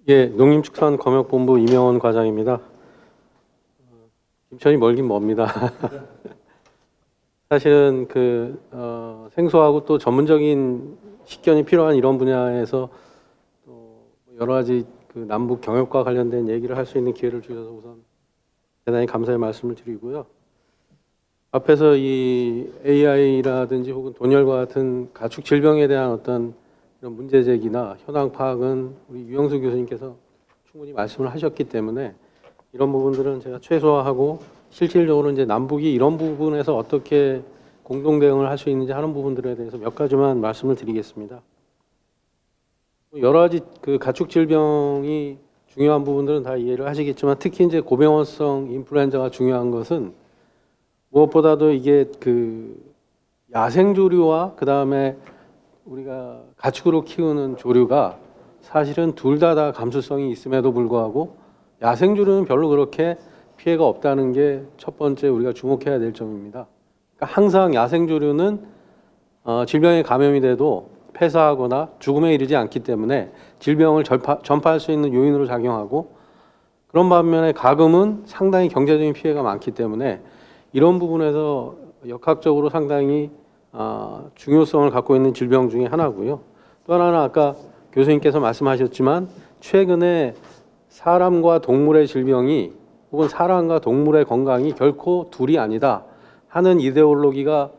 예, 농림축산검역본부 이명원 과장입니다. 김천이 멀긴 멉니다. 사실은 생소하고 또 전문적인 식견이 필요한 이런 분야에서 또 여러 가지 남북 경협과 관련된 얘기를 할 수 있는 기회를 주셔서 우선 대단히 감사의 말씀을 드리고요. 앞에서 이 AI라든지 혹은 돈열과 같은 가축 질병에 대한 어떤 이런 문제 제기나 현황 파악은 우리 유영수 교수님께서 충분히 말씀을 하셨기 때문에 이런 부분들은 제가 최소화하고 실질적으로 이제 남북이 이런 부분에서 어떻게 공동 대응을 할 수 있는지 하는 부분들에 대해서 몇 가지만 말씀을 드리겠습니다. 여러 가지 가축 질병이 중요한 부분들은 다 이해를 하시겠지만 특히 이제 고병원성 인플루엔자가 중요한 것은 무엇보다도 이게 야생조류와 그 다음에 우리가 가축으로 키우는 조류가 사실은 둘 다 감수성이 있음에도 불구하고 야생조류는 별로 그렇게 피해가 없다는 게 첫 번째 우리가 주목해야 될 점입니다. 그러니까 항상 야생조류는 질병에 감염이 돼도 폐사하거나 죽음에 이르지 않기 때문에 질병을 전파할 수 있는 요인으로 작용하고, 그런 반면에 가금은 상당히 경제적인 피해가 많기 때문에 이런 부분에서 역학적으로 상당히 중요성을 갖고 있는 질병 중에 하나고요. 또 하나는 아까 교수님께서 말씀하셨지만 최근에 사람과 동물의 질병이 혹은 사람과 동물의 건강이 결코 둘이 아니다 하는 이데올로기가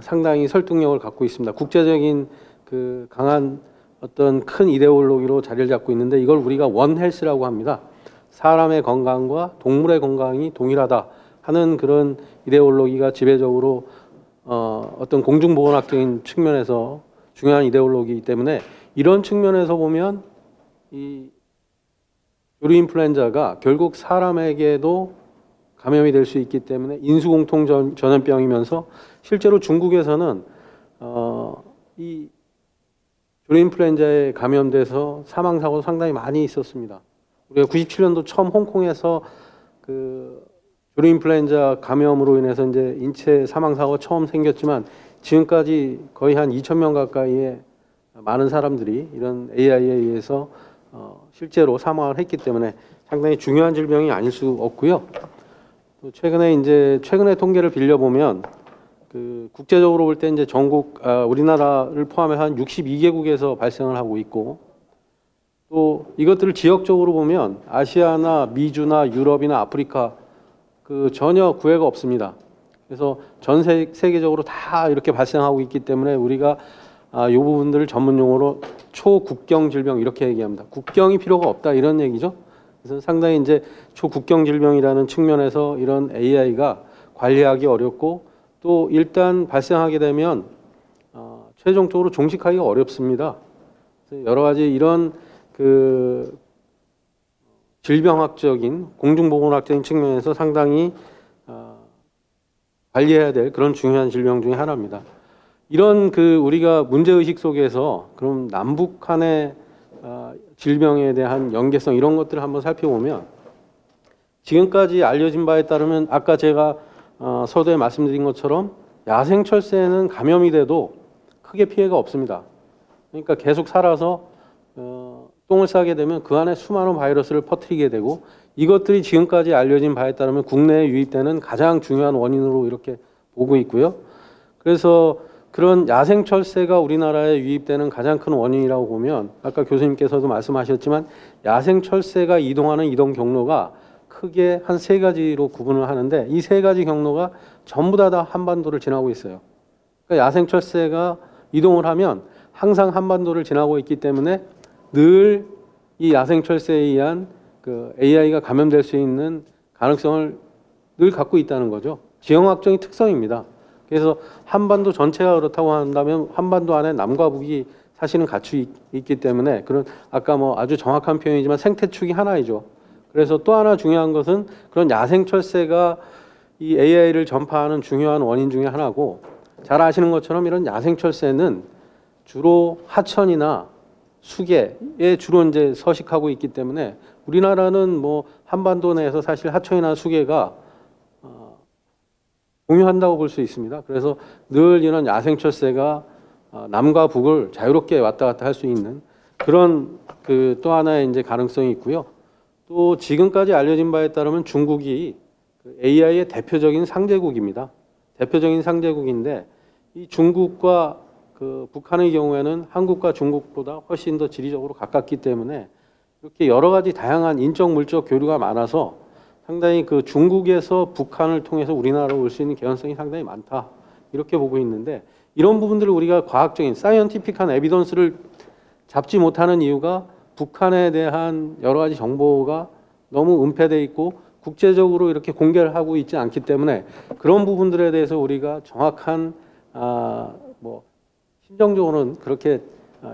상당히 설득력을 갖고 있습니다. 국제적인 강한 어떤 큰 이데올로기로 자리를 잡고 있는데 이걸 우리가 원 헬스라고 합니다. 사람의 건강과 동물의 건강이 동일하다 하는 그런 이데올로기가 지배적으로 어떤 공중보건학적인 측면에서 중요한 이데올로기이기 때문에 이런 측면에서 보면 이 조류 인플루엔자가 결국 사람에게도 감염이 될 수 있기 때문에 인수공통 전염병이면서 실제로 중국에서는 이 조류 인플루엔자에 감염돼서 사망 사고도 상당히 많이 있었습니다. 우리가 97년도 처음 홍콩에서 조류 인플루엔자 감염으로 인해서 이제 인체 사망 사고가 처음 생겼지만 지금까지 거의 한 2,000명 가까이의 많은 사람들이 이런 AI에 의해서 실제로 사망을 했기 때문에 상당히 중요한 질병이 아닐 수 없고요. 또 최근에 통계를 빌려보면 국제적으로 볼 때 이제 전국 우리나라를 포함해서 한 62개국에서 발생을 하고 있고, 또 이것들을 지역적으로 보면 아시아나 미주나 유럽이나 아프리카 전혀 구애가 없습니다. 그래서 전 세계적으로 다 이렇게 발생하고 있기 때문에 우리가 이 부분들을 전문 용어로 초국경 질병 이렇게 얘기합니다. 국경이 필요가 없다 이런 얘기죠. 그래서 상당히 이제 초국경 질병이라는 측면에서 이런 AI가 관리하기 어렵고, 또 일단 발생하게 되면 최종적으로 종식하기가 어렵습니다. 그래서 여러 가지 이런 질병학적인 공중보건학적인 측면에서 상당히 관리해야 될 그런 중요한 질병 중에 하나입니다. 이런 우리가 문제의식 속에서 그럼 남북 간의 질병에 대한 연계성 이런 것들을 한번 살펴보면 지금까지 알려진 바에 따르면 아까 제가 서두에 말씀드린 것처럼 야생철새는 감염이 돼도 크게 피해가 없습니다. 그러니까 계속 살아서 똥을 싸게 되면 그 안에 수많은 바이러스를 퍼뜨리게 되고, 이것들이 지금까지 알려진 바에 따르면 국내에 유입되는 가장 중요한 원인으로 이렇게 보고 있고요. 그래서 그런 야생철새가 우리나라에 유입되는 가장 큰 원인이라고 보면 아까 교수님께서도 말씀하셨지만 야생철새가 이동하는 이동 경로가 크게 한 세 가지로 구분을 하는데 이 세 가지 경로가 전부 다 한반도를 지나고 있어요. 그러니까 야생철새가 이동을 하면 항상 한반도를 지나고 있기 때문에 늘 이 야생철새에 의한 AI가 감염될 수 있는 가능성을 늘 갖고 있다는 거죠. 지형학적인 특성입니다. 그래서 한반도 전체가 그렇다고 한다면 한반도 안에 남과 북이 사실은 같이 있기 때문에 그런 아까 아주 정확한 표현이지만 생태축이 하나이죠. 그래서 또 하나 중요한 것은 그런 야생철새가 이 AI를 전파하는 중요한 원인 중에 하나고, 잘 아시는 것처럼 이런 야생철새는 주로 하천이나 수계에 주로 이제 서식하고 있기 때문에 우리나라는 한반도 내에서 사실 하천이나 수계가 공유한다고 볼 수 있습니다. 그래서 늘 이런 야생철새가 남과 북을 자유롭게 왔다 갔다 할 수 있는 그런 그 또 하나의 이제 가능성이 있고요. 또 지금까지 알려진 바에 따르면 중국이 그 AI의 대표적인 상대국입니다. 대표적인 상대국인데 이 중국과 그 북한의 경우에는 한국과 중국보다 훨씬 더 지리적으로 가깝기 때문에 이렇게 여러 가지 다양한 인적 물적 교류가 많아서 상당히 그 중국에서 북한을 통해서 우리나라로 올 수 있는 개연성이 상당히 많다 이렇게 보고 있는데 이런 부분들을 우리가 과학적인 사이언티픽한 에비던스를 잡지 못하는 이유가 북한에 대한 여러 가지 정보가 너무 은폐되어 있고 국제적으로 이렇게 공개를 하고 있지 않기 때문에 그런 부분들에 대해서 우리가 정확한 뭐 심정적으로는 그렇게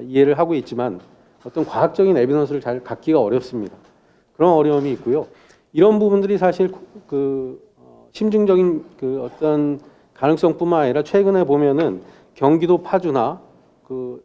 이해를 하고 있지만 어떤 과학적인 에비던스를 잘 갖기가 어렵습니다. 그런 어려움이 있고요. 이런 부분들이 사실 그 심증적인 그 어떤 가능성뿐만 아니라 최근에 보면은 경기도 파주나 그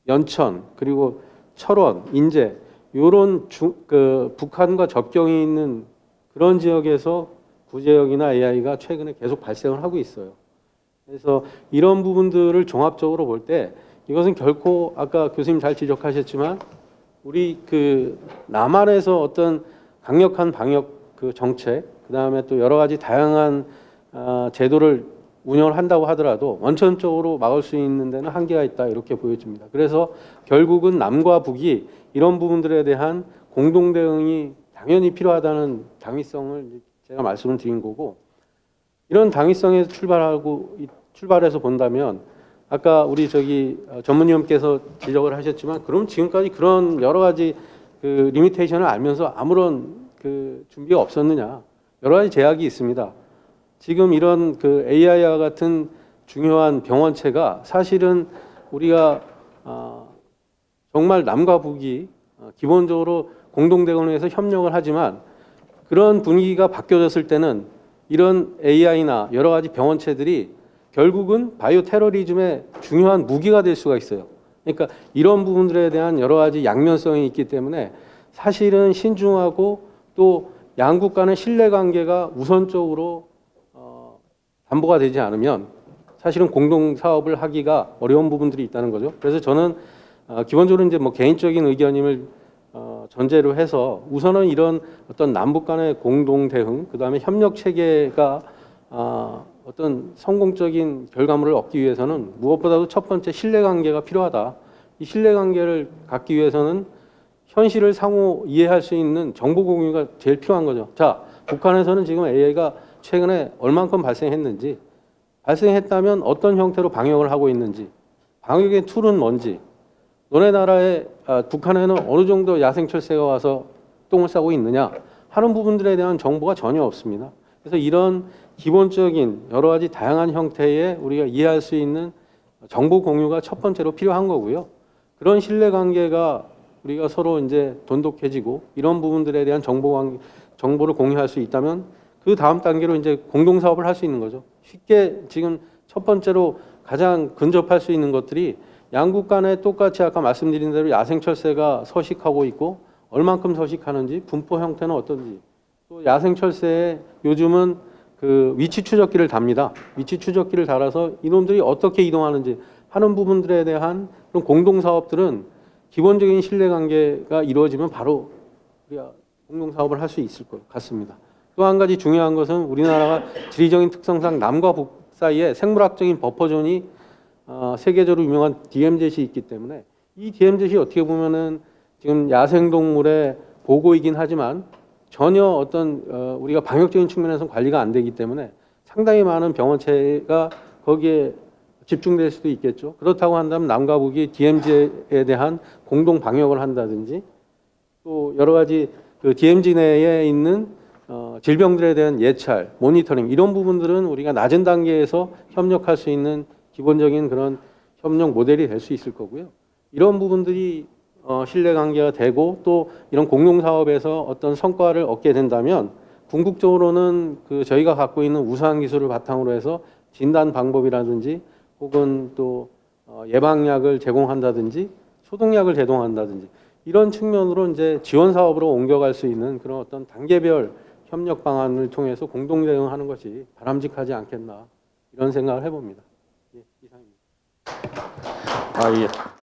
연천 그리고 철원, 인제 이런 그 북한과 접경이 있는 그런 지역에서 구제역이나 AI가 최근에 계속 발생을 하고 있어요. 그래서 이런 부분들을 종합적으로 볼 때 이것은 결코 아까 교수님 잘 지적하셨지만 우리 그 남한에서 어떤 강력한 방역 그 정책, 그 다음에 또 여러 가지 다양한 제도를 운영을 한다고 하더라도 원천적으로 막을 수 있는 데는 한계가 있다 이렇게 보여집니다. 그래서 결국은 남과 북이 이런 부분들에 대한 공동 대응이 당연히 필요하다는 당위성을 제가 말씀을 드린 거고 이런 당위성에서 출발해서 본다면 아까 우리 저기 전문위원께서 지적을 하셨지만 그럼 지금까지 그런 여러 가지 그 리미테이션을 알면서 아무런 그 준비가 없었느냐 여러 가지 제약이 있습니다. 지금 이런 그 AI와 같은 중요한 병원체가 사실은 우리가 정말 남과 북이 기본적으로 공동대응을 해서 협력을 하지만 그런 분위기가 바뀌어졌을 때는 이런 AI나 여러 가지 병원체들이 결국은 바이오 테러리즘의 중요한 무기가 될 수가 있어요. 그러니까 이런 부분들에 대한 여러 가지 양면성이 있기 때문에 사실은 신중하고 또 양국 간의 신뢰관계가 우선적으로 담보가 되지 않으면 사실은 공동 사업을 하기가 어려운 부분들이 있다는 거죠. 그래서 저는 기본적으로 이제 뭐 개인적인 의견임을 전제로 해서 우선은 이런 어떤 남북 간의 공동 대응, 그 다음에 협력 체계가 어떤 성공적인 결과물을 얻기 위해서는 무엇보다도 첫 번째 신뢰관계가 필요하다. 이 신뢰관계를 갖기 위해서는 현실을 상호 이해할 수 있는 정보 공유가 제일 필요한 거죠. 자, 북한에서는 지금 AI가 최근에 얼만큼 발생했는지, 발생했다면 어떤 형태로 방역을 하고 있는지, 방역의 툴은 뭔지, 너네 나라에 북한에는 어느 정도 야생철새가 와서 똥을 싸고 있느냐 하는 부분들에 대한 정보가 전혀 없습니다. 그래서 이런 기본적인 여러 가지 다양한 형태의 우리가 이해할 수 있는 정보 공유가 첫 번째로 필요한 거고요. 그런 신뢰관계가 우리가 서로 이제 돈독해지고 이런 부분들에 대한 정보를 공유할 수 있다면 그 다음 단계로 이제 공동 사업을 할 수 있는 거죠. 쉽게 지금 첫 번째로 가장 근접할 수 있는 것들이 양국 간에 똑같이 아까 말씀드린 대로 야생철새가 서식하고 있고 얼만큼 서식하는지 분포 형태는 어떤지 또 야생철새에 요즘은 그 위치 추적기를 답니다. 위치 추적기를 달아서 이놈들이 어떻게 이동하는지 하는 부분들에 대한 그런 공동 사업들은 기본적인 신뢰관계가 이루어지면 바로 우리가 공동 사업을 할 수 있을 것 같습니다. 또 한 가지 중요한 것은 우리나라가 지리적인 특성상 남과 북 사이에 생물학적인 버퍼존이 세계적으로 유명한 DMZ이 있기 때문에 이 DMZ이 어떻게 보면은 지금 야생동물의 보고이긴 하지만 전혀 어떤 우리가 방역적인 측면에서 관리가 안 되기 때문에 상당히 많은 병원체가 거기에 집중될 수도 있겠죠. 그렇다고 한다면 남과 북이 DMZ에 대한 공동 방역을 한다든지 또 여러 가지 그 DMZ 내에 있는 질병들에 대한 예찰, 모니터링 이런 부분들은 우리가 낮은 단계에서 협력할 수 있는 기본적인 그런 협력 모델이 될 수 있을 거고요. 이런 부분들이 신뢰관계가 되고 또 이런 공동사업에서 어떤 성과를 얻게 된다면 궁극적으로는 그 저희가 갖고 있는 우수한 기술을 바탕으로 해서 진단 방법이라든지 혹은 또 예방약을 제공한다든지 소독약을 제공한다든지 이런 측면으로 이제 지원 사업으로 옮겨갈 수 있는 그런 어떤 단계별 협력 방안을 통해서 공동 대응하는 것이 바람직하지 않겠나 이런 생각을 해봅니다. 예, 이상입니다. 예.